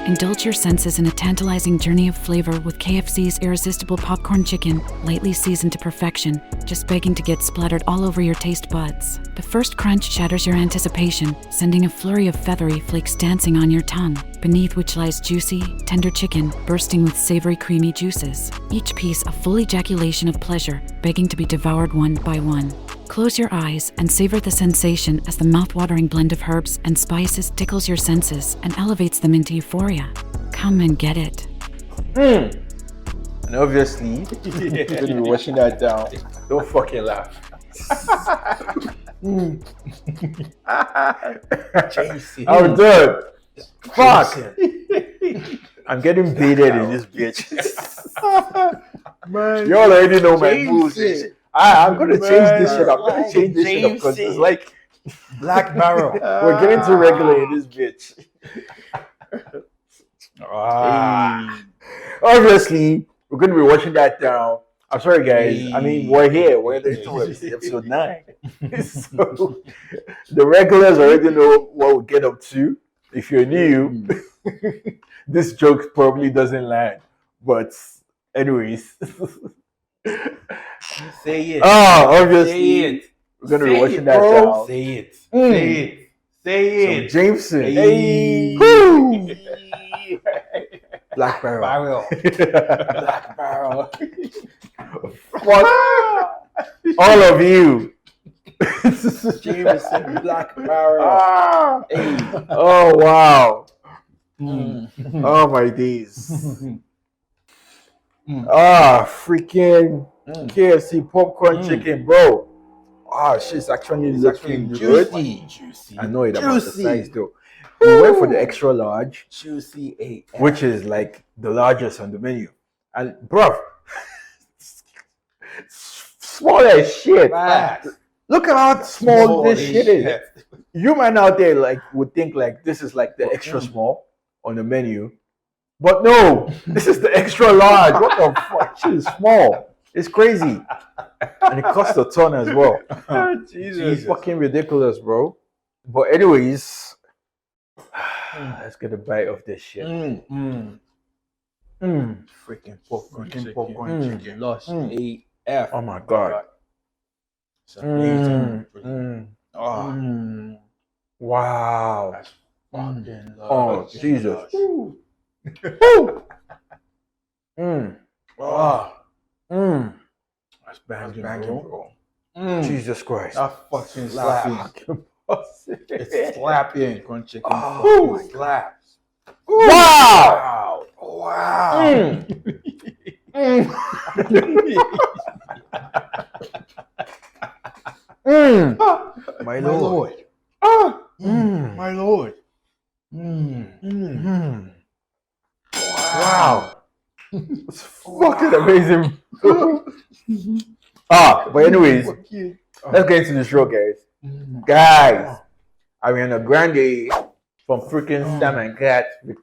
Indulge your senses in a tantalizing journey of flavor with KFC's irresistible popcorn chicken, lightly seasoned to perfection, just begging to get splattered all over your taste buds. The first crunch shatters your anticipation, sending a flurry of feathery flakes dancing on your tongue, beneath which lies juicy, tender chicken bursting with savory creamy juices. Each piece a full ejaculation of pleasure, begging to be devoured one by one. Close your eyes and savor the sensation as the mouth-watering blend of herbs and spices tickles your senses and elevates them into euphoria. Come and get it. And obviously, you're gonna be washing that down. Don't fucking laugh. I'm done. Fuck. I'm getting baited in this bitch. Man, you already know my moves. I'm gonna change this shit. I'm gonna change this shit up because it's like Black Barrel. we're getting too regular in this bitch. Obviously, we're gonna be watching that down. I'm sorry, guys. I mean, we're here. We're in episode 9. So the regulars already know what we get up to. If you're new, this joke probably doesn't land. But anyways. Say it. Obviously, Say it. we're gonna be watching that down. Say it. Say it. Say it. So Jameson. Hey. Woo! Black Barrel. Black Barrel. Fuck all of you. Jameson Black Barrel. Hey. Oh wow. Oh my days. Freaking KFC popcorn chicken, bro. Shit, it's actually looking good. Juicy. I know it about the size though. We went for the extra large, Juicy 8. which is like the largest on the menu. And bruv, small as shit. Facts. Look at how small this shit is. You man out there like would think like this is like the extra small on the menu. But no, this is the extra large. What the fuck? Shit is small. It's crazy. And it costs a ton as well. Jesus. It's fucking ridiculous, bro. But anyways, let's get a bite of this shit. Freaking popcorn chicken. Lush AF. Oh my god. It's amazing. Wow. That's fucking Oh lush. Jesus. That's banging, bro. Jesus Christ. That fucking slaps. It's slapping, crunch chicken. Oh, Fucking slaps. Wow. Wow. My lord. My lord. Wow. It's fucking amazing. But anyways, let's get into the show, guys. Guys, Ariana Grande from freaking Sam and Cat with